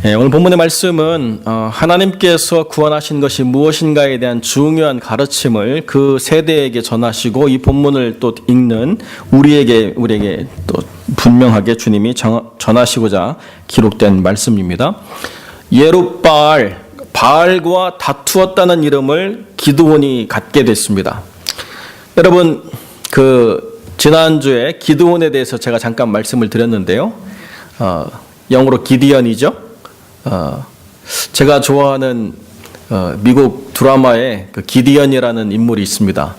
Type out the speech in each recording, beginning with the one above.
오늘 본문의 말씀은 하나님께서 구원하신 것이 무엇인가에 대한 중요한 가르침을 그 세대에게 전하시고 이 본문을 또 읽는 우리에게 또 분명하게 주님이 전하시고자 기록된 말씀입니다. 예룻바알, 바알과 다투었다는 이름을 기드온이 갖게 됐습니다. 여러분, 지난주에 기드온에 대해서 제가 잠깐 말씀을 드렸는데요. 영어로 기디언이죠. 제가 좋아하는 미국 드라마에 기디언이라는 인물이 있습니다.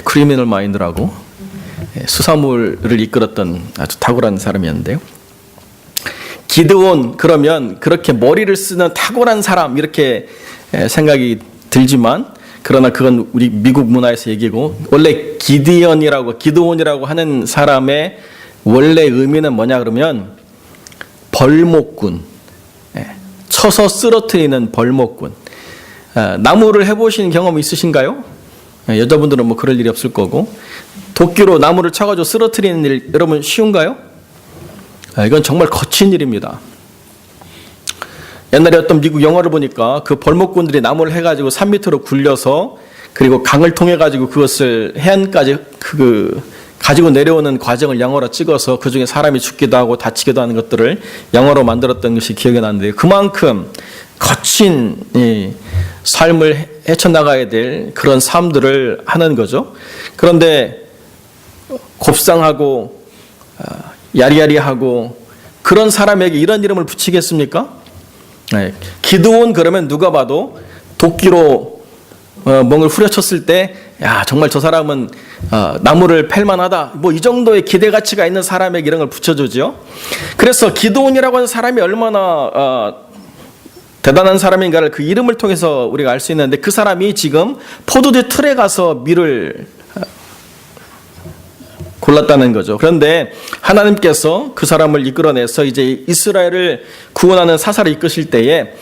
크리미널 마인드라고 수사물을 이끌었던 아주 탁월한 사람이었는데요. 기드온 그러면 그렇게 머리를 쓰는 탁월한 사람 이렇게 생각이 들지만 그러나 그건 우리 미국 문화에서 얘기고 원래 기드온이라고 하는 사람의 원래 의미는 뭐냐 그러면 벌목꾼, 쳐서 쓰러뜨리는 벌목꾼. 나무를 해보신 경험 있으신가요? 여자분들은 뭐 그럴 일이 없을 거고 도끼로 나무를 쳐가지고 쓰러뜨리는 일 여러분 쉬운가요? 이건 정말 거친 일입니다. 옛날에 어떤 미국 영화를 보니까 그 벌목꾼들이 나무를 해가지고 산 밑으로 굴려서 그리고 강을 통해 가지고 그것을 해안까지 가지고 내려오는 과정을 영화로 찍어서 그 중에 사람이 죽기도 하고 다치기도 하는 것들을 영화로 만들었던 것이 기억이 나는데 그만큼 거친 삶을 헤쳐나가야 될 그런 삶들을 하는 거죠. 그런데 곱상하고 야리야리하고 그런 사람에게 이런 이름을 붙이겠습니까? 기드온 그러면 누가 봐도 도끼로 멍을 후려쳤을 때 야 정말 저 사람은 나무를 팰만하다 뭐 이 정도의 기대 가치가 있는 사람에게 이런 걸 붙여주죠. 그래서 기드온이라고 하는 사람이 얼마나 대단한 사람인가를 그 이름을 통해서 우리가 알 수 있는데 그 사람이 지금 포도주 틀에 가서 밀을 골랐다는 거죠. 그런데 하나님께서 그 사람을 이끌어내서 이제 이스라엘을 구원하는 사사를 이끄실 때에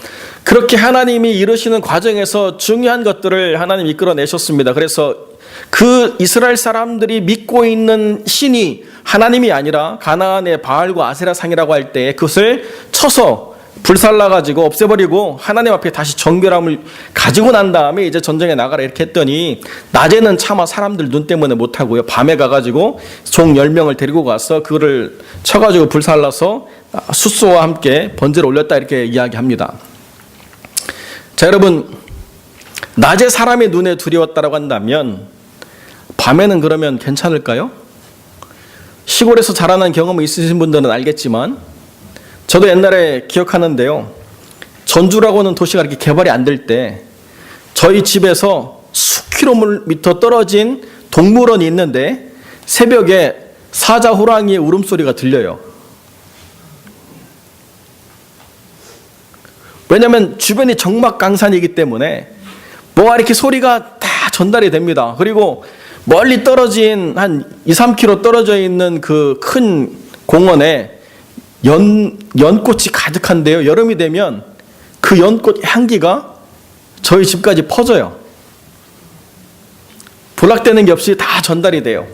그렇게 하나님이 이루시는 과정에서 중요한 것들을 하나님이 이끌어내셨습니다. 그래서 그 이스라엘 사람들이 믿고 있는 신이 하나님이 아니라 가나안의 바알과 아세라 상이라고 할 때 그것을 쳐서 불살라가지고 없애버리고 하나님 앞에 다시 정결함을 가지고 난 다음에 이제 전쟁에 나가라 이렇게 했더니 낮에는 차마 사람들 눈 때문에 못하고요. 밤에 가가지고 종 10명을 데리고 가서 그거를 쳐가지고 불살라서 숫소와 함께 번제를 올렸다 이렇게 이야기합니다. 자 여러분, 낮에 사람의 눈에 두려웠다라고 한다면 밤에는 그러면 괜찮을까요? 시골에서 자라난 경험이 있으신 분들은 알겠지만 저도 옛날에 기억하는데요. 전주라고는 도시가 이렇게 개발이 안 될 때 저희 집에서 수킬로미터 떨어진 동물원이 있는데 새벽에 사자 호랑이의 울음소리가 들려요. 왜냐하면 주변이 정막강산이기 때문에 뭐가 이렇게 소리가 다 전달이 됩니다. 그리고 멀리 떨어진 한 2-3km 떨어져 있는 그 큰 공원에 연꽃이 가득한데요. 여름이 되면 그 연꽃 향기가 저희 집까지 퍼져요. 부락되는 게 없이 다 전달이 돼요.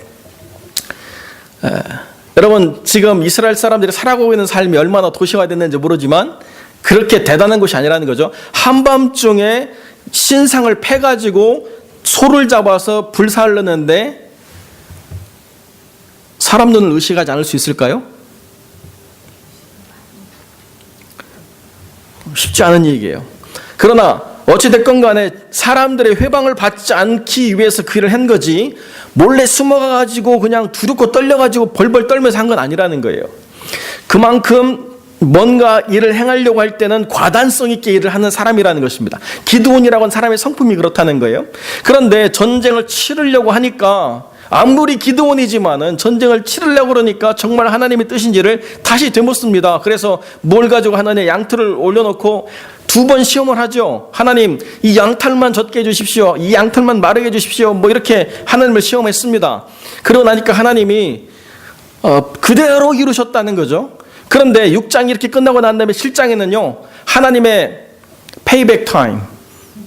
여러분 지금 이스라엘 사람들이 살아가고 있는 삶이 얼마나 도시화됐는지 모르지만 그렇게 대단한 것이 아니라는 거죠. 한밤중에 신상을 패가지고 소를 잡아서 불살르는데 사람 눈을 의식하지 않을 수 있을까요? 쉽지 않은 얘기예요. 그러나 어찌됐건 간에 사람들의 회방을 받지 않기 위해서 그 일을 한 거지 몰래 숨어가지고 그냥 두렵고 떨려가지고 벌벌 떨면서 한 건 아니라는 거예요. 그만큼 뭔가 일을 행하려고 할 때는 과단성 있게 일을 하는 사람이라는 것입니다. 기드온이라고 하는 사람의 성품이 그렇다는 거예요. 그런데 전쟁을 치르려고 하니까 아무리 기드온이지만은 전쟁을 치르려고 그러니까 정말 하나님의 뜻인지를 다시 되묻습니다. 그래서 뭘 가지고 하나님 양털을 올려놓고 2번 시험을 하죠. 하나님 이 양털만 젖게 해주십시오. 이 양털만 마르게 해주십시오. 뭐 이렇게 하나님을 시험했습니다. 그러고 나니까 하나님이 그대로 이루셨다는 거죠. 그런데 6장이 이렇게 끝나고 난 다음에 7장에는요. 하나님의 페이백 타임.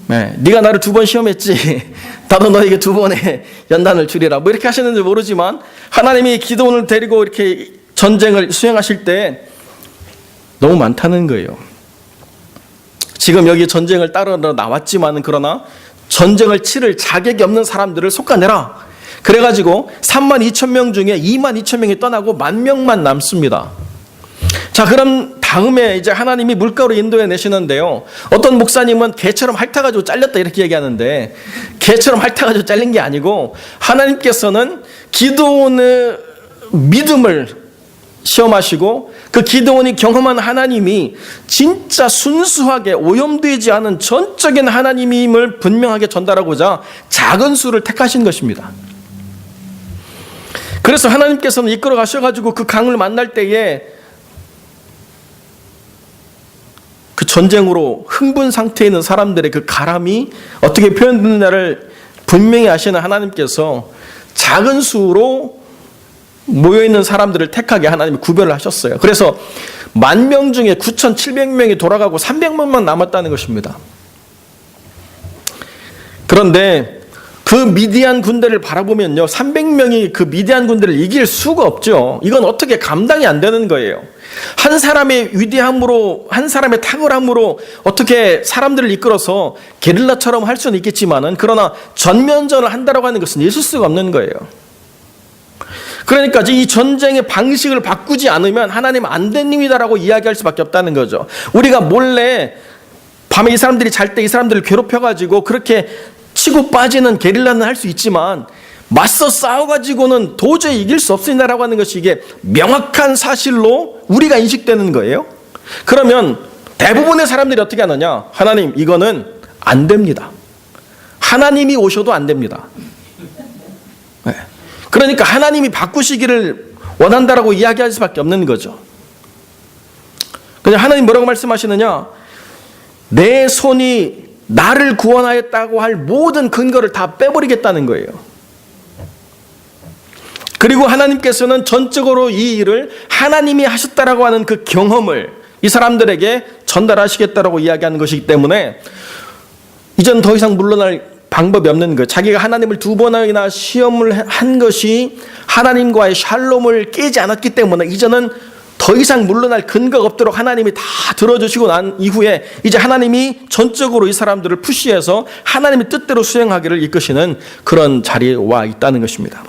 네가 나를 2번 시험했지. 나도 너에게 2번의 연단을 주리라. 뭐 이렇게 하셨는지 모르지만 하나님이 기드온을 데리고 이렇게 전쟁을 수행하실 때 너무 많다는 거예요. 지금 여기 전쟁을 따르러 나왔지만은 그러나 전쟁을 치를 자격이 없는 사람들을 솎아내라. 그래가지고 32,000명 중에 22,000명이 떠나고 10,000명만 남습니다. 자, 그럼 다음에 이제 하나님이 물가로 인도해 내시는데요. 어떤 목사님은 개처럼 핥아가지고 잘렸다 이렇게 얘기하는데, 개처럼 핥아가지고 잘린 게 아니고 하나님께서는 기드온의 믿음을 시험하시고 그 기드온이 경험한 하나님이 진짜 순수하게 오염되지 않은 전적인 하나님임을 분명하게 전달하고자 작은 수를 택하신 것입니다. 그래서 하나님께서는 이끌어 가셔가지고 그 강을 만날 때에 그 전쟁으로 흥분 상태에 있는 사람들의 그 가람이 어떻게 표현되느냐를 분명히 아시는 하나님께서 작은 수로 모여있는 사람들을 택하게 하나님이 구별을 하셨어요. 그래서 10,000명 중에 9,700명이 돌아가고 300명만 남았다는 것입니다. 그런데 그 미디안 군대를 바라보면요, 300명이 그 미디안 군대를 이길 수가 없죠. 이건 어떻게 감당이 안 되는 거예요. 한 사람의 위대함으로, 한 사람의 탁월함으로 어떻게 사람들을 이끌어서 게릴라처럼 할 수는 있겠지만은, 그러나 전면전을 한다고 하는 것은 있을 수가 없는 거예요. 그러니까 이 전쟁의 방식을 바꾸지 않으면 하나님 안 된 님이다라고 이야기할 수밖에 없다는 거죠. 우리가 몰래 밤에 이 사람들이 잘 때 이 사람들을 괴롭혀가지고 그렇게 치고 빠지는 게릴라는 할 수 있지만, 맞서 싸워가지고는 도저히 이길 수 없습니다라고 하는 것이 이게 명확한 사실로 우리가 인식되는 거예요. 그러면 대부분의 사람들이 어떻게 하느냐? 하나님, 이거는 안 됩니다. 하나님이 오셔도 안 됩니다. 네. 그러니까 하나님이 바꾸시기를 원한다라고 이야기할 수밖에 없는 거죠. 그냥 하나님 뭐라고 말씀하시느냐? 내 손이 나를 구원하였다고 할 모든 근거를 다 빼버리겠다는 거예요. 그리고 하나님께서는 전적으로 이 일을 하나님이 하셨다라고 하는 그 경험을 이 사람들에게 전달하시겠다라고 이야기하는 것이기 때문에 이젠 더 이상 물러날 방법이 없는 거예요. 자기가 하나님을 2번이나 시험을 한 것이 하나님과의 샬롬을 깨지 않았기 때문에 이제는 더 이상 물러날 근거가 없도록 하나님이 다 들어주시고 난 이후에 이제 하나님이 전적으로 이 사람들을 푸시해서 하나님의 뜻대로 수행하기를 이끄시는 그런 자리에 와 있다는 것입니다.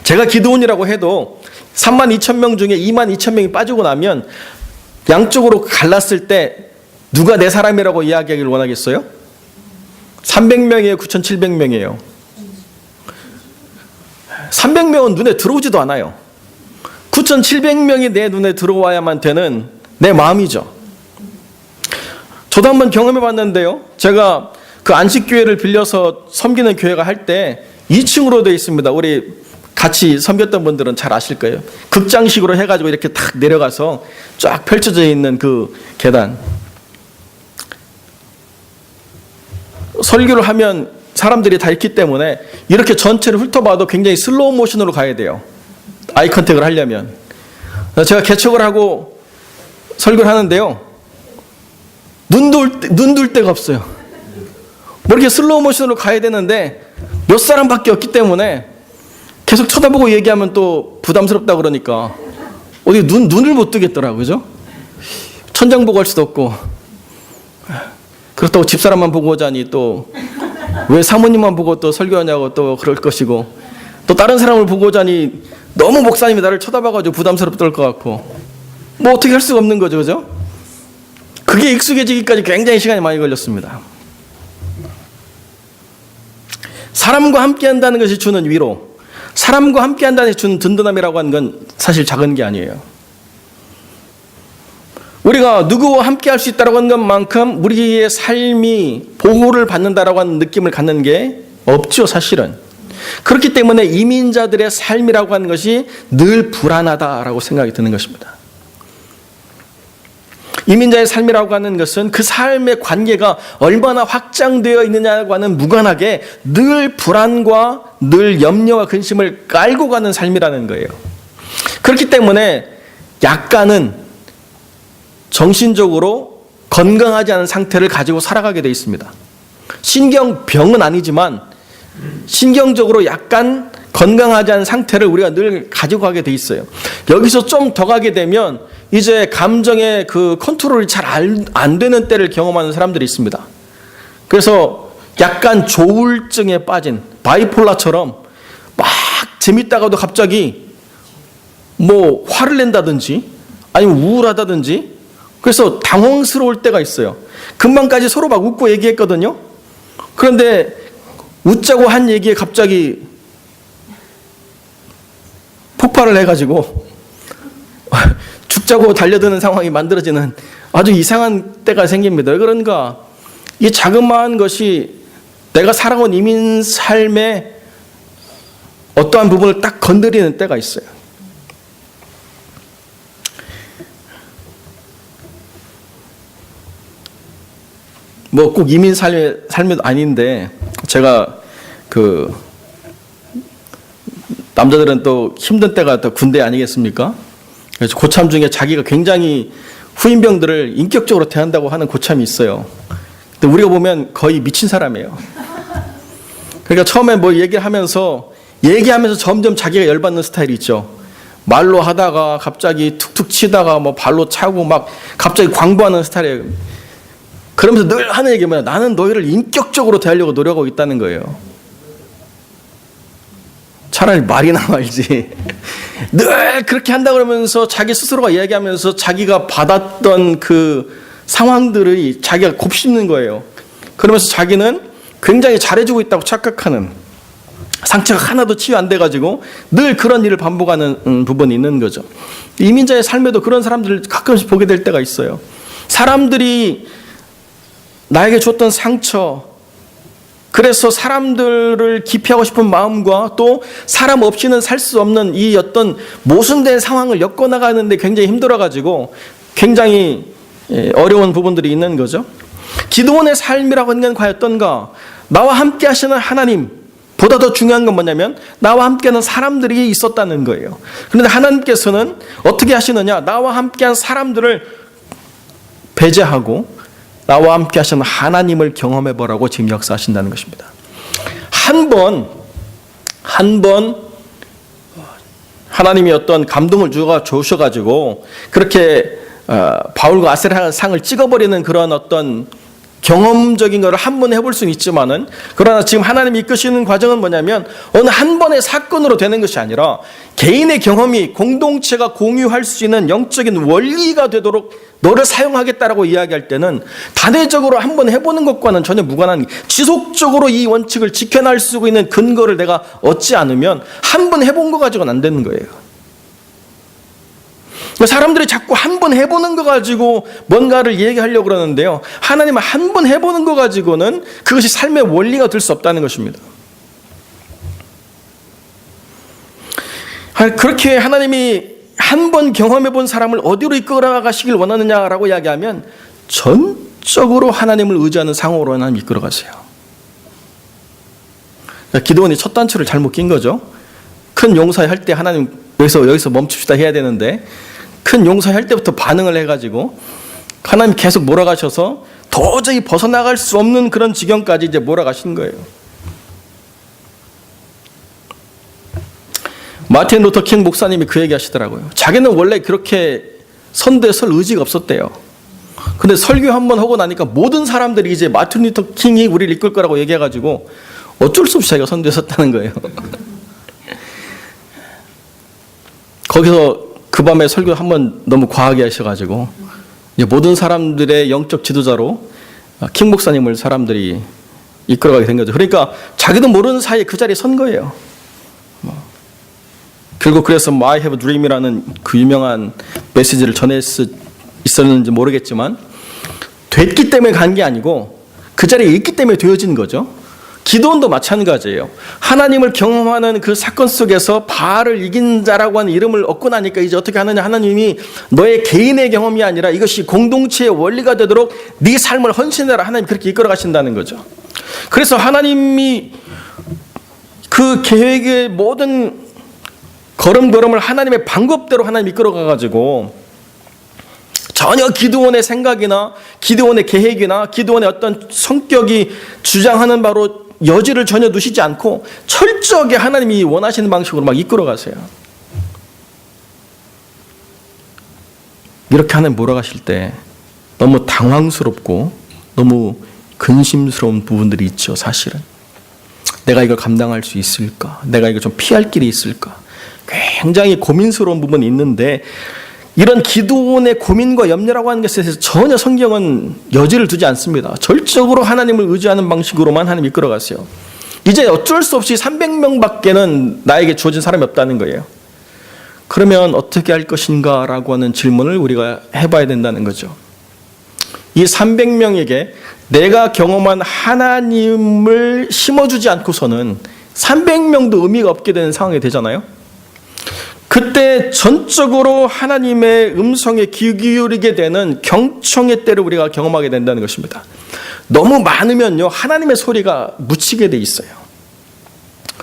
제가 기드온이라고 해도 32,000명 중에 22,000명이 빠지고 나면 양쪽으로 갈랐을 때 누가 내 사람이라고 이야기하기를 원하겠어요? 300명이에요? 9,700명이에요? 300명은 눈에 들어오지도 않아요. 9,700명이 내 눈에 들어와야만 되는 내 마음이죠. 저도 한번 경험해 봤는데요. 제가 그 안식교회를 빌려서 섬기는 교회가 할 때 2층으로 되어 있습니다. 우리 같이 섬겼던 분들은 잘 아실 거예요. 극장식으로 해가지고 이렇게 탁 내려가서 쫙 펼쳐져 있는 그 계단. 설교를 하면 사람들이 다 있기 때문에 이렇게 전체를 훑어봐도 굉장히 슬로우 모션으로 가야 돼요. 아이 컨택을 하려면. 제가 개척을 하고 설교를 하는데요. 눈 둘 데가 없어요. 뭐 이렇게 슬로우 모션으로 가야 되는데 몇 사람밖에 없기 때문에 계속 쳐다보고 얘기하면 또 부담스럽다 그러니까 어디 눈을 못 뜨겠더라고요. 그죠? 천장 보고 할 수도 없고. 그렇다고 집사람만 보고 오자니 또 왜 사모님만 보고 또 설교하냐고 또 그럴 것이고, 또 다른 사람을 보고 오자니 너무 목사님이 나를 쳐다봐가지고 부담스럽을 것 같고, 뭐 어떻게 할 수가 없는 거죠. 그죠? 그게 익숙해지기까지 굉장히 시간이 많이 걸렸습니다. 사람과 함께 한다는 것이 주는 위로, 사람과 함께 한다는 것이 주는 든든함이라고 하는 건 사실 작은 게 아니에요. 우리가 누구와 함께 할 수 있다고 하는 것만큼 우리의 삶이 보호를 받는다라고 하는 느낌을 갖는 게 없죠, 사실은. 그렇기 때문에 이민자들의 삶이라고 하는 것이 늘 불안하다라고 생각이 드는 것입니다. 이민자의 삶이라고 하는 것은 그 삶의 관계가 얼마나 확장되어 있느냐고 하는 무관하게 늘 불안과 늘 염려와 근심을 깔고 가는 삶이라는 거예요. 그렇기 때문에 약간은 정신적으로 건강하지 않은 상태를 가지고 살아가게 되어 있습니다. 신경병은 아니지만 신경적으로 약간 건강하지 않은 상태를 우리가 늘 가지고 가게 돼 있어요. 여기서 좀 더 가게 되면 이제 감정의 그 컨트롤이 잘 안 되는 때를 경험하는 사람들이 있습니다. 그래서 약간 조울증에 빠진 바이폴라처럼 막 재밌다가도 갑자기 뭐 화를 낸다든지 아니면 우울하다든지 그래서 당황스러울 때가 있어요. 금방까지 서로 막 웃고 얘기했거든요. 그런데 웃자고 한 얘기에 갑자기 폭발을 해가지고 죽자고 달려드는 상황이 만들어지는 아주 이상한 때가 생깁니다. 왜 그런가? 이 자그마한 것이 내가 살아온 이민 삶의 어떠한 부분을 딱 건드리는 때가 있어요. 뭐 꼭 이민 삶이 아닌데 제가 그 남자들은 또 힘든 때가 또 군대 아니겠습니까? 그래서 고참 중에 자기가 굉장히 후임병들을 인격적으로 대한다고 하는 고참이 있어요. 근데 우리가 보면 거의 미친 사람이에요. 그러니까 처음에 뭐 얘기하면서 점점 자기가 열받는 스타일이 있죠. 말로 하다가 갑자기 툭툭 치다가 뭐 발로 차고 막 갑자기 광부하는 스타일이에요. 그러면서 늘 하는 얘기가 뭐냐? 나는 너희를 인격적으로 대하려고 노력하고 있다는 거예요. 차라리 말이나 말지. 늘 그렇게 한다 그러면서 자기 스스로가 이야기하면서 자기가 받았던 그 상황들이 자기가 곱씹는 거예요. 그러면서 자기는 굉장히 잘해주고 있다고 착각하는, 상처가 하나도 치유 안 돼가지고 늘 그런 일을 반복하는 부분이 있는 거죠. 이민자의 삶에도 그런 사람들을 가끔씩 보게 될 때가 있어요. 사람들이 나에게 줬던 상처, 그래서 사람들을 기피하고 싶은 마음과 또 사람 없이는 살 수 없는 이 어떤 모순된 상황을 엮어나가는데 굉장히 힘들어가지고 굉장히 어려운 부분들이 있는 거죠. 기드온의 삶이라고 하는 건 과연 어떤가? 나와 함께 하시는 하나님, 보다 더 중요한 건 뭐냐면 나와 함께하는 사람들이 있었다는 거예요. 그런데 하나님께서는 어떻게 하시느냐? 나와 함께한 사람들을 배제하고 나와 함께 하시는 하나님을 경험해 보라고 지금 역사하신다는 것입니다. 한 번 하나님이 어떤 감동을 주셔가지고 그렇게 바울과 아셀의 상을 찍어버리는 그런 어떤 경험적인 것을 한 번 해볼 수는 있지만은, 그러나 지금 하나님이 이끄시는 과정은 뭐냐면 어느 한 번의 사건으로 되는 것이 아니라 개인의 경험이 공동체가 공유할 수 있는 영적인 원리가 되도록 너를 사용하겠다라고 이야기할 때는 단회적으로 한 번 해보는 것과는 전혀 무관한, 지속적으로 이 원칙을 지켜낼 수 있는 근거를 내가 얻지 않으면 한 번 해본 거 가지고는 안 되는 거예요. 사람들이 자꾸 한 번 해보는 거 가지고 뭔가를 얘기하려고 그러는데요, 하나님은 한 번 해보는 거 가지고는 그것이 삶의 원리가 될 수 없다는 것입니다. 그렇게 하나님이 한 번 경험해 본 사람을 어디로 이끌어 가시길 원하느냐라고 이야기하면 전적으로 하나님을 의지하는 상황으로 하나님 이끌어 가세요. 기드온이 첫 단추를 잘못 낀 거죠. 큰 용사할 때 하나님 여기서 멈춥시다 해야 되는데 큰 용사할 때부터 반응을 해가지고 하나님 계속 몰아가셔서 도저히 벗어나갈 수 없는 그런 지경까지 이제 몰아가신 거예요. 마틴 루터 킹 목사님이 그 얘기 하시더라고요. 자기는 원래 그렇게 선대에 설 의지가 없었대요. 근데 설교 한번 하고 나니까 모든 사람들이 이제 마틴 루터 킹이 우리를 이끌 거라고 얘기해가지고 어쩔 수 없이 자기가 선대에 섰다는 거예요. 거기서 그 밤에 설교 한번 너무 과하게 하셔가지고 모든 사람들의 영적 지도자로 킹 목사님을 사람들이 이끌어가게 된 거죠. 그러니까 자기도 모르는 사이에 그 자리에 선 거예요. 결국 그래서 I have a dream이라는 그 유명한 메시지를 전했었는지 모르겠지만 됐기 때문에 간 게 아니고 그 자리에 있기 때문에 되어진 거죠. 기드온도 마찬가지예요. 하나님을 경험하는 그 사건 속에서 바알을 이긴 자라고 하는 이름을 얻고 나니까 이제 어떻게 하느냐, 하나님이 너의 개인의 경험이 아니라 이것이 공동체의 원리가 되도록 네 삶을 헌신해라, 하나님 그렇게 이끌어 가신다는 거죠. 그래서 하나님이 그 계획의 모든 걸음걸음을 하나님의 방법대로 하나님 이끌어 가가지고 전혀 기드온의 생각이나 기드온의 계획이나 기드온의 어떤 성격이 주장하는 바로 여지를 전혀 두시지 않고 철저하게 하나님이 원하시는 방식으로 막 이끌어 가세요. 이렇게 하나님 몰아가실 때 너무 당황스럽고 너무 근심스러운 부분들이 있죠. 사실은 내가 이걸 감당할 수 있을까? 내가 이걸 좀 피할 길이 있을까? 굉장히 고민스러운 부분이 있는데 이런 기도원의 고민과 염려라고 하는 것에 대해서 전혀 성경은 여지를 두지 않습니다. 절적으로 하나님을 의지하는 방식으로만 하나님 이끌어가세요. 이제 어쩔 수 없이 300명밖에는 나에게 주어진 사람이 없다는 거예요. 그러면 어떻게 할 것인가 라고 하는 질문을 우리가 해봐야 된다는 거죠. 이 300명에게 내가 경험한 하나님을 심어주지 않고서는 300명도 의미가 없게 되는 상황이 되잖아요. 그때 전적으로 하나님의 음성에 귀 기울이게 되는 경청의 때를 우리가 경험하게 된다는 것입니다. 너무 많으면요, 하나님의 소리가 묻히게 돼 있어요.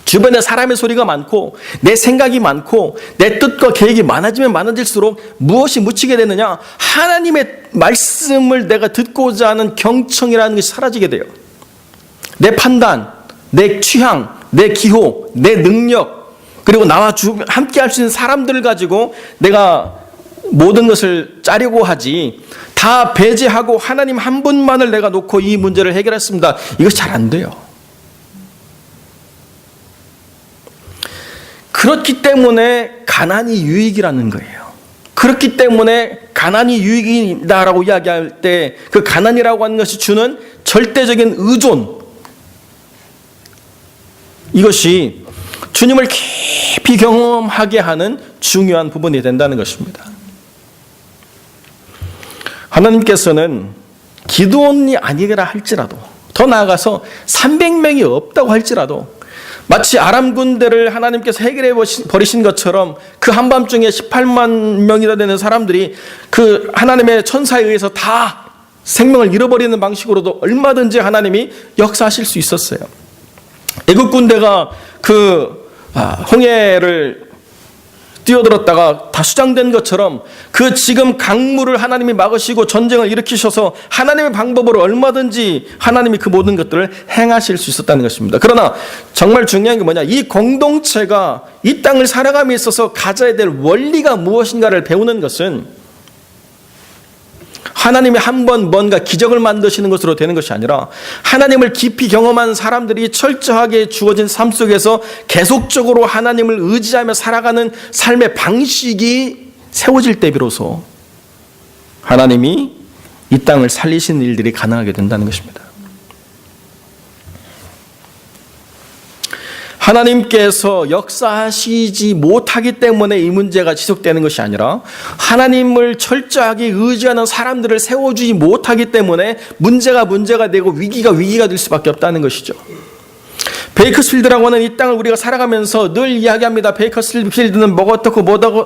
주변에 사람의 소리가 많고 내 생각이 많고 내 뜻과 계획이 많아지면 많아질수록 무엇이 묻히게 되느냐? 하나님의 말씀을 내가 듣고자 하는 경청이라는 것이 사라지게 돼요. 내 판단, 내 취향, 내 기호, 내 능력, 그리고 나와 함께 할 수 있는 사람들을 가지고 내가 모든 것을 짜려고 하지, 다 배제하고 하나님 한 분만을 내가 놓고 이 문제를 해결했습니다. 이것이 잘 안 돼요. 그렇기 때문에 가난이 유익이라는 거예요. 그렇기 때문에 가난이 유익이다라고 이야기할 때 그 가난이라고 하는 것이 주는 절대적인 의존, 이것이 주님을 깊이 경험하게 하는 중요한 부분이 된다는 것입니다. 하나님께서는 기드온이 아니라 할지라도, 더 나아가서 300명이 없다고 할지라도, 마치 아람 군대를 하나님께서 해결해 버리신 것처럼 그 한밤중에 18만 명이나 되는 사람들이 그 하나님의 천사에 의해서 다 생명을 잃어버리는 방식으로도 얼마든지 하나님이 역사하실 수 있었어요. 애국 군대가 그 홍해를 뛰어들었다가 다 수장된 것처럼 그 지금 강물을 하나님이 막으시고 전쟁을 일으키셔서 하나님의 방법으로 얼마든지 하나님이 그 모든 것들을 행하실 수 있었다는 것입니다. 그러나 정말 중요한 게 뭐냐? 이 공동체가 이 땅을 살아감에 있어서 가져야 될 원리가 무엇인가를 배우는 것은 하나님이 한 번 뭔가 기적을 만드시는 것으로 되는 것이 아니라 하나님을 깊이 경험한 사람들이 철저하게 주어진 삶 속에서 계속적으로 하나님을 의지하며 살아가는 삶의 방식이 세워질 때 비로소 하나님이 이 땅을 살리시는 일들이 가능하게 된다는 것입니다. 하나님께서 역사하시지 못하기 때문에 이 문제가 지속되는 것이 아니라 하나님을 철저하게 의지하는 사람들을 세워주지 못하기 때문에 문제가 되고 위기가 될 수밖에 없다는 것이죠. 베이커스필드라고 하는 이 땅을 우리가 살아가면서 늘 이야기합니다. 베이커스필드는 뭐가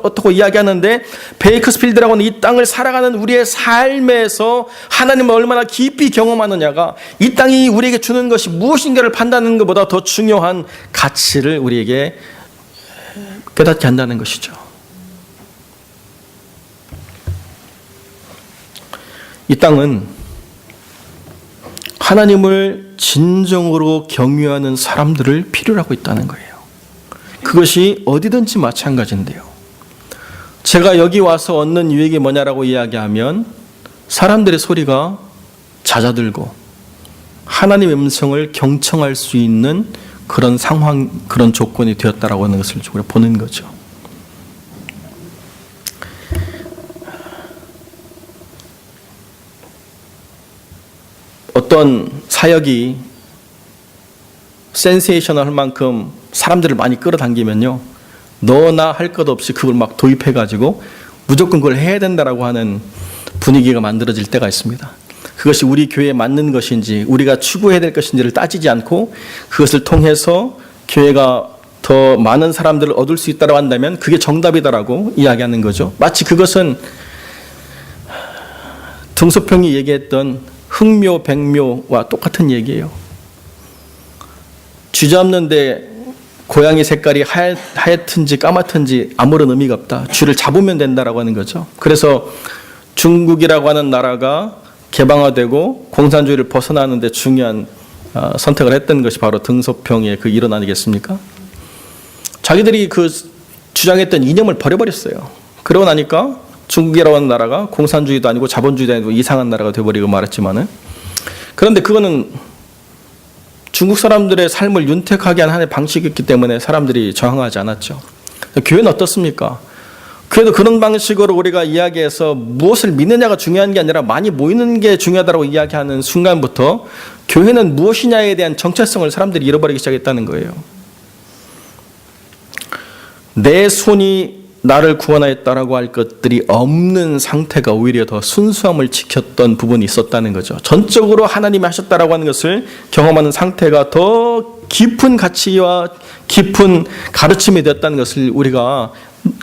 어떻고 이야기하는데, 베이커스필드라고 하는 이 땅을 살아가는 우리의 삶에서 하나님을 얼마나 깊이 경험하느냐가 이 땅이 우리에게 주는 것이 무엇인가를 판단하는 것보다 더 중요한 가치를 우리에게 깨닫게 한다는 것이죠. 이 땅은 하나님을 진정으로 경유하는 사람들을 필요로 하고 있다는 거예요. 그것이 어디든지 마찬가지인데요. 제가 여기 와서 얻는 유익이 뭐냐라고 이야기하면 사람들의 소리가 잦아들고 하나님의 음성을 경청할 수 있는 그런 상황, 그런 조건이 되었다라고 하는 것을 우리가 보는 거죠. 어떤 사역이 센세이셔널 만큼 사람들을 많이 끌어당기면요, 너나 할 것 없이 그걸 막 도입해가지고 무조건 그걸 해야 된다라고 하는 분위기가 만들어질 때가 있습니다. 그것이 우리 교회에 맞는 것인지 우리가 추구해야 될 것인지를 따지지 않고 그것을 통해서 교회가 더 많은 사람들을 얻을 수 있다고 한다면 그게 정답이다라고 이야기하는 거죠. 마치 그것은 등소평이 얘기했던 흑묘, 백묘와 똑같은 얘기예요. 쥐 잡는데 고양이 색깔이 하얗든지 까맣든지 아무런 의미가 없다. 쥐를 잡으면 된다라고 하는 거죠. 그래서 중국이라고 하는 나라가 개방화되고 공산주의를 벗어나는 데 중요한 선택을 했던 것이 바로 등소평의 그 일원 아니겠습니까? 자기들이 그 주장했던 이념을 버려버렸어요. 그러고 나니까 중국이라고 하는 나라가 공산주의도 아니고 자본주의도 아니고 이상한 나라가 되어버리고 말았지만은, 그런데 그거는 중국 사람들의 삶을 윤택하게 하는 하나의 방식이었기 때문에 사람들이 저항하지 않았죠. 교회는 어떻습니까? 교회도 그런 방식으로 우리가 이야기해서 무엇을 믿느냐가 중요한 게 아니라 많이 모이는 게 중요하다고 이야기하는 순간부터 교회는 무엇이냐에 대한 정체성을 사람들이 잃어버리기 시작했다는 거예요. 내 손이 나를 구원하였다라고 할 것들이 없는 상태가 오히려 더 순수함을 지켰던 부분이 있었다는 거죠. 전적으로 하나님이 하셨다라고 하는 것을 경험하는 상태가 더 깊은 가치와 깊은 가르침이 되었다는 것을 우리가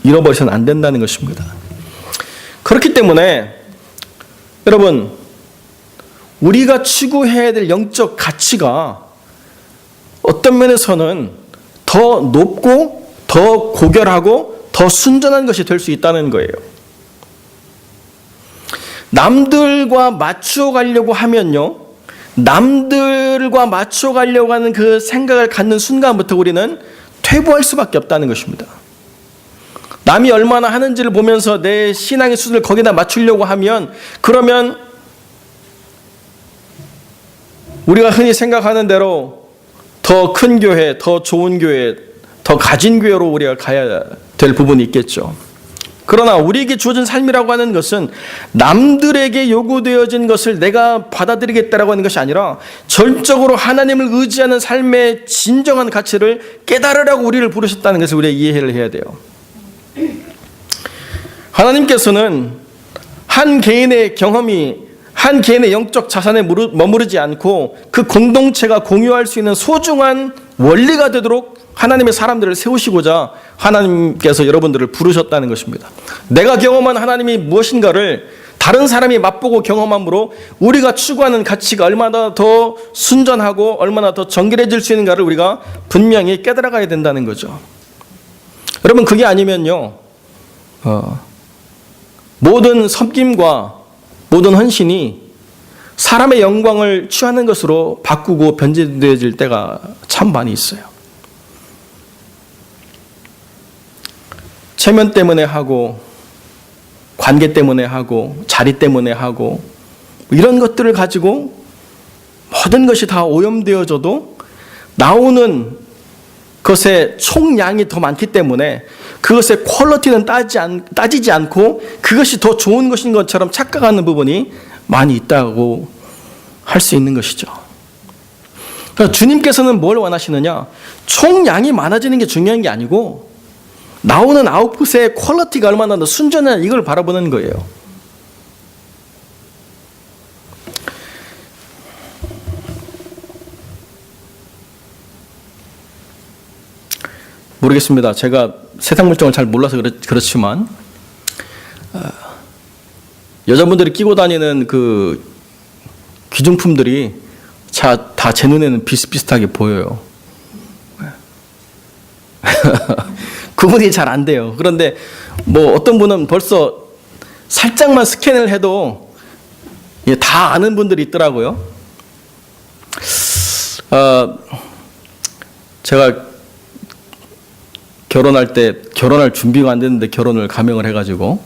잃어버려서는 안 된다는 것입니다. 그렇기 때문에 여러분, 우리가 추구해야 될 영적 가치가 어떤 면에서는 더 높고 더 고결하고 더 순전한 것이 될 수 있다는 거예요. 남들과 맞추어 가려고 하면요, 남들과 맞추어 가려고 하는 그 생각을 갖는 순간부터 우리는 퇴보할 수밖에 없다는 것입니다. 남이 얼마나 하는지를 보면서 내 신앙의 수준을 거기다 맞추려고 하면, 그러면 우리가 흔히 생각하는 대로 더 큰 교회, 더 좋은 교회, 더 가진 교회로 우리가 가야 될 부분이 있겠죠. 그러나 우리에게 주어진 삶이라고 하는 것은 남들에게 요구되어진 것을 내가 받아들이겠다라고 하는 것이 아니라 전적으로 하나님을 의지하는 삶의 진정한 가치를 깨달으라고 우리를 부르셨다는 것을 우리가 이해를 해야 돼요. 하나님께서는 한 개인의 경험이 한 개인의 영적 자산에 머무르지 않고 그 공동체가 공유할 수 있는 소중한 원리가 되도록 하나님의 사람들을 세우시고자 하나님께서 여러분들을 부르셨다는 것입니다. 내가 경험한 하나님이 무엇인가를 다른 사람이 맛보고 경험함으로 우리가 추구하는 가치가 얼마나 더 순전하고 얼마나 더 정결해질 수 있는가를 우리가 분명히 깨달아가야 된다는 거죠. 여러분, 그게 아니면요, 모든 섬김과 모든 헌신이 사람의 영광을 취하는 것으로 바꾸고 변질되어질 때가 참 많이 있어요. 체면 때문에 하고, 관계 때문에 하고, 자리 때문에 하고, 이런 것들을 가지고 모든 것이 다 오염되어져도 나오는 것의 총량이 더 많기 때문에 그것의 퀄리티는 따지지 않고 그것이 더 좋은 것인 것처럼 착각하는 부분이 많이 있다고 할 수 있는 것이죠. 그러니까 주님께서는 뭘 원하시느냐? 총량이 많아지는 게 중요한 게 아니고 나오는 아웃풋의 퀄리티가 얼마나 더 순전한 이걸 바라보는 거예요. 모르겠습니다. 제가 세상 물정을 잘 몰라서 그렇지만 여자분들이 끼고 다니는 그 귀중품들이 다 제 눈에는 비슷비슷하게 보여요. 구분이 잘 안 돼요. 그런데 뭐 어떤 분은 벌써 살짝만 스캔을 해도 다 아는 분들이 있더라고요. 제가 결혼할 준비가 안 됐는데 결혼을 감행을 해가지고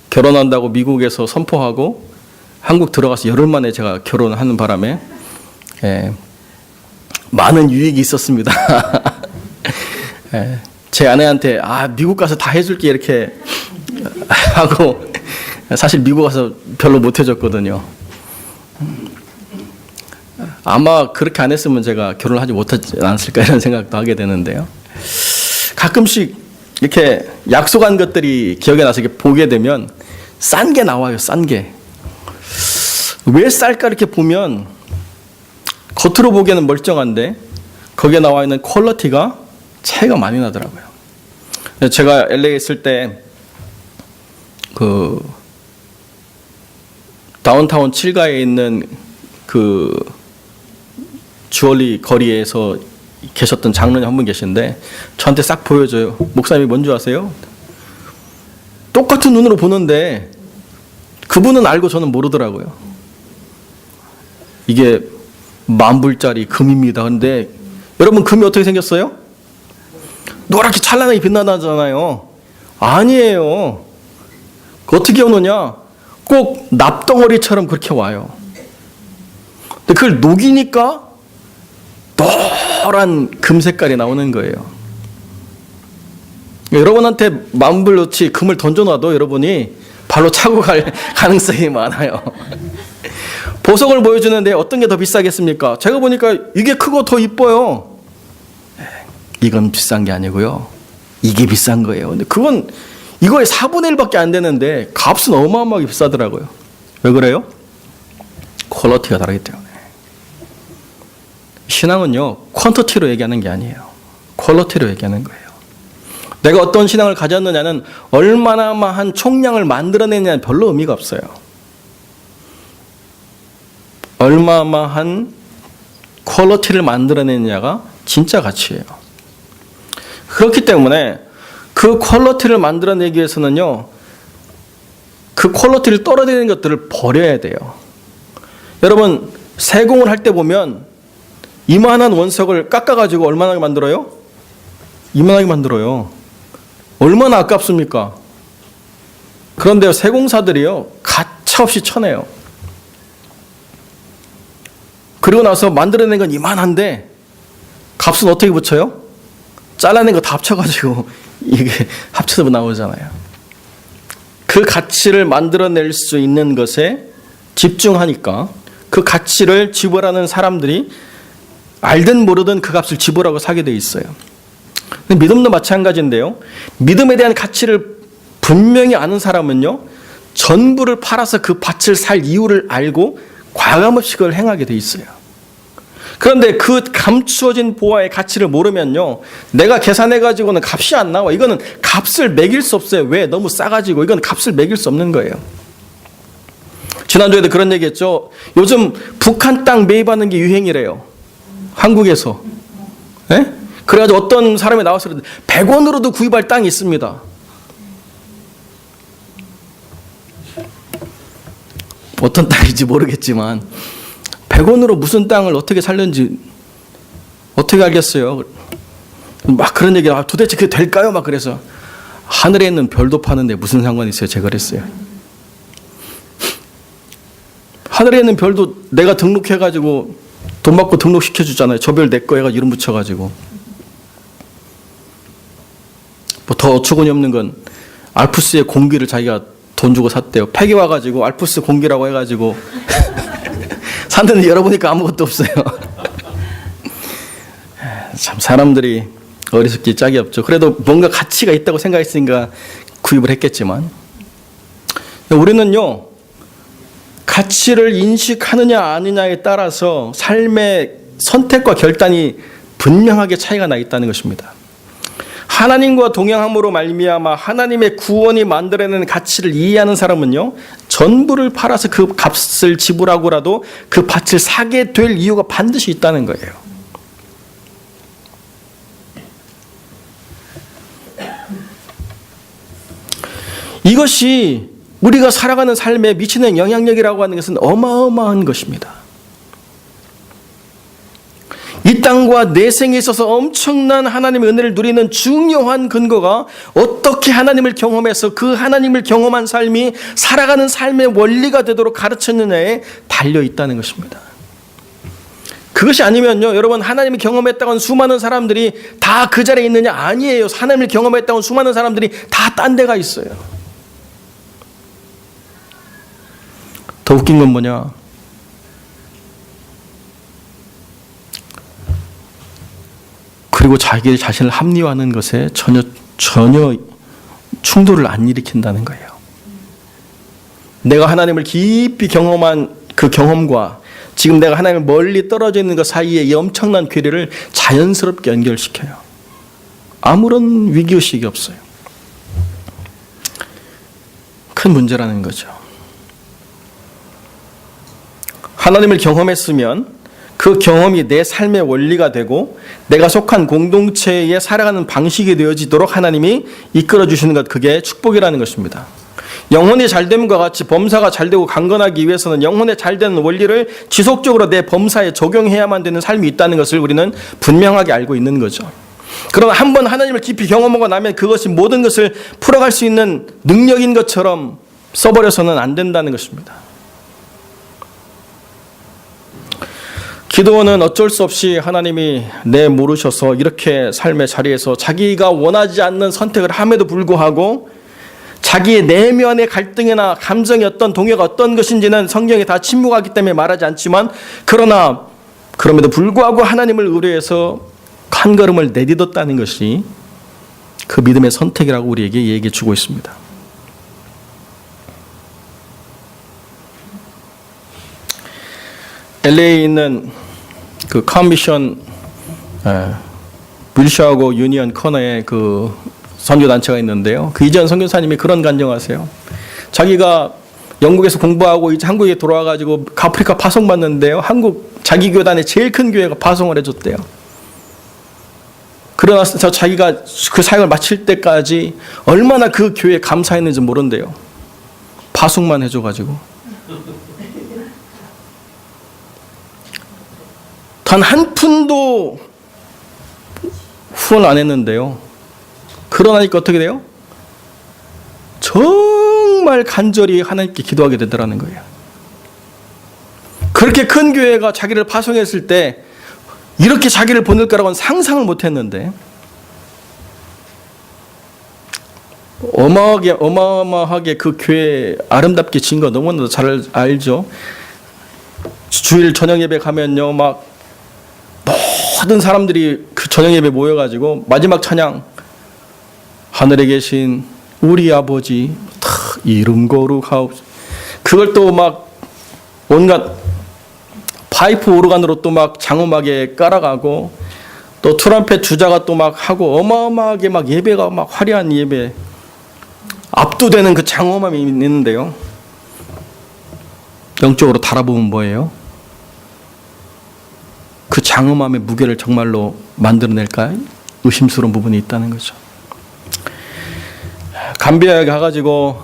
결혼한다고 미국에서 선포하고 한국 들어가서 열흘 만에 제가 결혼하는 바람에 많은 유익이 있었습니다. 제 아내한테 미국 가서 다 해줄게 이렇게 하고 사실 미국 가서 별로 못 해줬거든요. 아마 그렇게 안 했으면 제가 결혼을 하지 못하지 않았을까 이런 생각도 하게 되는데요. 가끔씩 이렇게 약속한 것들이 기억에 나서 이렇게 보게 되면 싼 게 나와요. 싼 게. 왜 쌀까 이렇게 보면 겉으로 보기에는 멀쩡한데 거기에 나와 있는 퀄리티가 차이가 많이 나더라고요. 제가 LA에 있을 때 그 다운타운 7가에 있는 그 주얼리 거리에서 계셨던 장로님 한 분 계신데 저한테 싹 보여줘요. 목사님이 뭔지 아세요? 똑같은 눈으로 보는데 그분은 알고 저는 모르더라고요. 이게 10,000불짜리 금입니다. 그런데 여러분, 금이 어떻게 생겼어요? 노랗게 찬란하게 빛나잖아요. 아니에요. 어떻게 오느냐? 꼭 납덩어리처럼 그렇게 와요. 근데 그걸 녹이니까 노란 금 색깔이 나오는 거예요. 여러분한테 만불놓치 금을 던져놔도 여러분이 발로 차고 갈 가능성이 많아요. 보석을 보여주는데 어떤 게 더 비싸겠습니까? 제가 보니까 이게 크고 더 이뻐요. 이건 비싼 게 아니고요. 이게 비싼 거예요. 근데 그건 이거의 4분의 1밖에 안 되는데 값은 어마어마하게 비싸더라고요. 왜 그래요? 퀄리티가 다르기 때문에. 신앙은요, 퀀터티로 얘기하는 게 아니에요. 퀄리티로 얘기하는 거예요. 내가 어떤 신앙을 가졌느냐는 얼마나 한 총량을 만들어내느냐는 별로 의미가 없어요. 얼마한 퀄리티를 만들어내느냐가 진짜 가치예요. 그렇기 때문에 그 퀄리티를 만들어내기 위해서는요, 그 퀄리티를 떨어지는 것들을 버려야 돼요. 여러분, 세공을 할 때 보면 이만한 원석을 깎아가지고 얼마나 만들어요? 이만하게 만들어요. 얼마나 아깝습니까? 그런데 세공사들이요, 가차없이 쳐내요. 그리고 나서 만들어낸 건 이만한데 값은 어떻게 붙여요? 잘라낸 거 다 합쳐가지고 이게 합쳐서 나오잖아요. 그 가치를 만들어낼 수 있는 것에 집중하니까 그 가치를 지불하는 사람들이 알든 모르든 그 값을 지불하고 사게 돼 있어요. 근데 믿음도 마찬가지인데요. 믿음에 대한 가치를 분명히 아는 사람은요, 전부를 팔아서 그 밭을 살 이유를 알고 과감없이 그걸 행하게 돼 있어요. 그런데 그 감추어진 보화의 가치를 모르면요, 내가 계산해가지고는 값이 안 나와. 이거는 값을 매길 수 없어요. 왜? 너무 싸가지고. 이건 값을 매길 수 없는 거예요. 지난주에도 그런 얘기 했죠. 요즘 북한 땅 매입하는 게 유행이래요. 한국에서. 네? 그래가지고 어떤 사람이 나와서 100원으로도 구입할 땅이 있습니다. 어떤 땅인지 모르겠지만 100원으로 무슨 땅을 어떻게 살는지 어떻게 알겠어요? 막 그런 얘기, 도대체 그게 될까요? 막 그래서 하늘에 있는 별도 파는데 무슨 상관이 있어요? 제가 그랬어요. 하늘에 있는 별도 내가 등록해가지고 돈 받고 등록시켜주잖아요. 저 별 내 거 해가지고 이름 붙여가지고. 뭐 더 어처구니 없는 건 알프스의 공기를 자기가 돈 주고 샀대요. 팩이 와가지고 알프스 공기라고 해가지고 샀는데 열어보니까 아무것도 없어요. 참 사람들이 어리석기 짝이 없죠. 그래도 뭔가 가치가 있다고 생각했으니까 구입을 했겠지만, 우리는요, 가치를 인식하느냐 아니냐에 따라서 삶의 선택과 결단이 분명하게 차이가 나 있다는 것입니다. 하나님과 동행함으로 말미암아 하나님의 구원이 만들어내는 가치를 이해하는 사람은요, 전부를 팔아서 그 값을 지불하고라도 그 밭을 사게 될 이유가 반드시 있다는 거예요. 이것이 우리가 살아가는 삶에 미치는 영향력이라고 하는 것은 어마어마한 것입니다. 이 땅과 내 생에 있어서 엄청난 하나님의 은혜를 누리는 중요한 근거가 어떻게 하나님을 경험해서 그 하나님을 경험한 삶이 살아가는 삶의 원리가 되도록 가르쳤느냐에 달려 있다는 것입니다. 그것이 아니면요, 여러분, 하나님을 경험했다고 하는 수많은 사람들이 다 그 자리에 있느냐? 아니에요. 하나님을 경험했다고 하는 수많은 사람들이 다 딴 데가 있어요. 더 웃긴 건 뭐냐? 그리고 자기 자신을 합리화하는 것에 전혀 충돌을 안 일으킨다는 거예요. 내가 하나님을 깊이 경험한 그 경험과 지금 내가 하나님을 멀리 떨어져 있는 것 사이에 이 엄청난 괴리를 자연스럽게 연결시켜요. 아무런 위기의식이 없어요. 큰 문제라는 거죠. 하나님을 경험했으면 그 경험이 내 삶의 원리가 되고 내가 속한 공동체에 살아가는 방식이 되어지도록 하나님이 이끌어 주시는 것, 그게 축복이라는 것입니다. 영혼이 잘됨과 같이 범사가 잘되고 강건하기 위해서는 영혼의 잘되는 원리를 지속적으로 내 범사에 적용해야만 되는 삶이 있다는 것을 우리는 분명하게 알고 있는 거죠. 그러나 한번 하나님을 깊이 경험하고 나면 그것이 모든 것을 풀어갈 수 있는 능력인 것처럼 써버려서는 안 된다는 것입니다. 기드온은 어쩔 수 없이 하나님이 내모르셔서 이렇게 삶의 자리에서 자기가 원하지 않는 선택을 함에도 불구하고 자기의 내면의 갈등이나 감정이 어떤 동요가 어떤 것인지는 성경에 다 침묵하기 때문에 말하지 않지만 그러나 그럼에도 불구하고 하나님을 의뢰해서 한 걸음을 내딛었다는 것이 그 믿음의 선택이라고 우리에게 얘기해 주고 있습니다. LA에 있는 그 컨미션 밀샤하고 유니언 커너의 그 선교단체가 있는데요. 그 이전 선교사님이 그런 간증하세요. 자기가 영국에서 공부하고 이제 한국에 돌아와가지고 아프리카 파송받는데요. 한국 자기 교단의 제일 큰 교회가 파송을 해줬대요. 그러나서 자기가 그 사역을 마칠 때까지 얼마나 그 교회에 감사했는지 모른대요. 파송만 해줘가지고. 단 한 푼도 후원 안 했는데요. 그러나니까 어떻게 돼요? 정말 간절히 하나님께 기도하게 되더라는 거예요. 그렇게 큰 교회가 자기를 파송했을 때 이렇게 자기를 보낼 거라고는 상상을 못 했는데 어마어마하게 그 교회 아름답게 지은 거 너무나도 잘 알죠. 주일 저녁 예배 가면요, 막 모든 사람들이 그 저녁 예배 모여가지고 마지막 찬양, 하늘에 계신 우리 아버지 이름 거룩하옵소서. 그걸 또 막 온갖 파이프 오르간으로 또 막 장음하게 깔아가고 또 트럼펫 주자가 또 막 하고 어마어마하게 막 예배가 막 화려한 예배, 압도되는 그 장엄함이 있는데요. 영적으로 달아보면 뭐예요? 그 장엄함의 무게를 정말로 만들어낼까 의심스러운 부분이 있다는 거죠. 감비아에 가가지고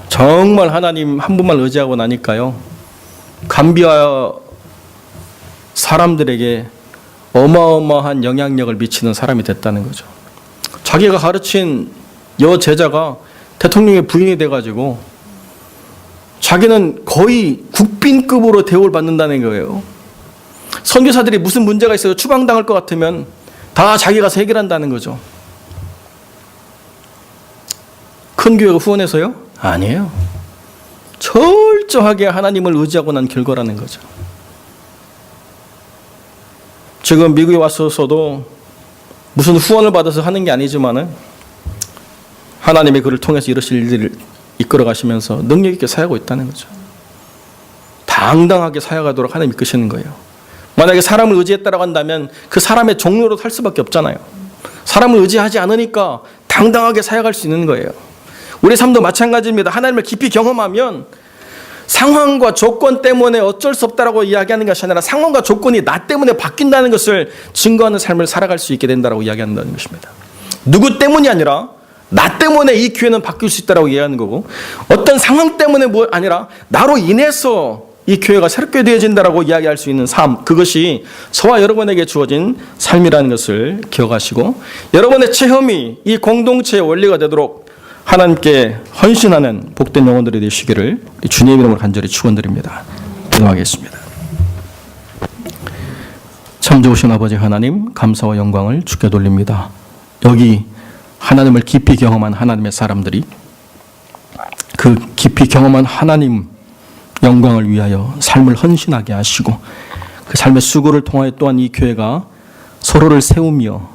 정말 하나님 한 분만 의지하고 나니까요, 감비아 사람들에게 어마어마한 영향력을 미치는 사람이 됐다는 거죠. 자기가 가르친 여제자가 대통령의 부인이 돼가지고 자기는 거의 국빈급으로 대우를 받는다는 거예요. 선교사들이 무슨 문제가 있어서 추방당할 것 같으면 다 자기가 해결한다는 거죠. 큰 교회가 후원해서요? 아니에요. 철저하게 하나님을 의지하고 난 결과라는 거죠. 지금 미국에 왔어서도 무슨 후원을 받아서 하는 게 아니지만은 하나님의 그를 통해서 이러실 일들을 이끌어 가시면서 능력 있게 사역하고 있다는 거죠. 당당하게 사역하도록 하나님 이끄시는 거예요. 만약에 사람을 의지했다라고 한다면 그 사람의 종로로 살 수밖에 없잖아요. 사람을 의지하지 않으니까 당당하게 사역할 수 있는 거예요. 우리 삶도 마찬가지입니다. 하나님을 깊이 경험하면 상황과 조건 때문에 어쩔 수 없다라고 이야기하는 것이 아니라 상황과 조건이 나 때문에 바뀐다는 것을 증거하는 삶을 살아갈 수 있게 된다라고 이야기한다는 것입니다. 누구 때문이 아니라 나 때문에 이 교회는 바뀔 수 있다라고 이야기하는 거고, 어떤 상황 때문에 뭐 아니라 나로 인해서 이 교회가 새롭게 되어진다라고 이야기할 수 있는 삶, 그것이 저와 여러분에게 주어진 삶이라는 것을 기억하시고 여러분의 체험이 이 공동체의 원리가 되도록 하나님께 헌신하는 복된 영혼들이 되시기를 주님의 이름으로 간절히 축원드립니다. 기도하겠습니다. 참 좋으신 아버지 하나님, 감사와 영광을 주께 돌립니다. 여기 하나님을 깊이 경험한 하나님의 사람들이 그 깊이 경험한 하나님 영광을 위하여 삶을 헌신하게 하시고 그 삶의 수고를 통하여 또한 이 교회가 서로를 세우며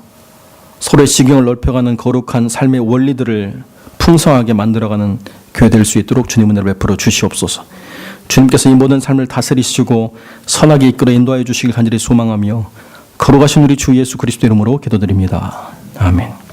서로의 지경을 넓혀가는 거룩한 삶의 원리들을 풍성하게 만들어가는 교회 될 수 있도록 주님 은혜를 베풀어 주시옵소서. 주님께서 이 모든 삶을 다스리시고 선하게 이끌어 인도하여 주시길 간절히 소망하며 거룩하신 우리 주 예수 그리스도 이름으로 기도드립니다. 아멘.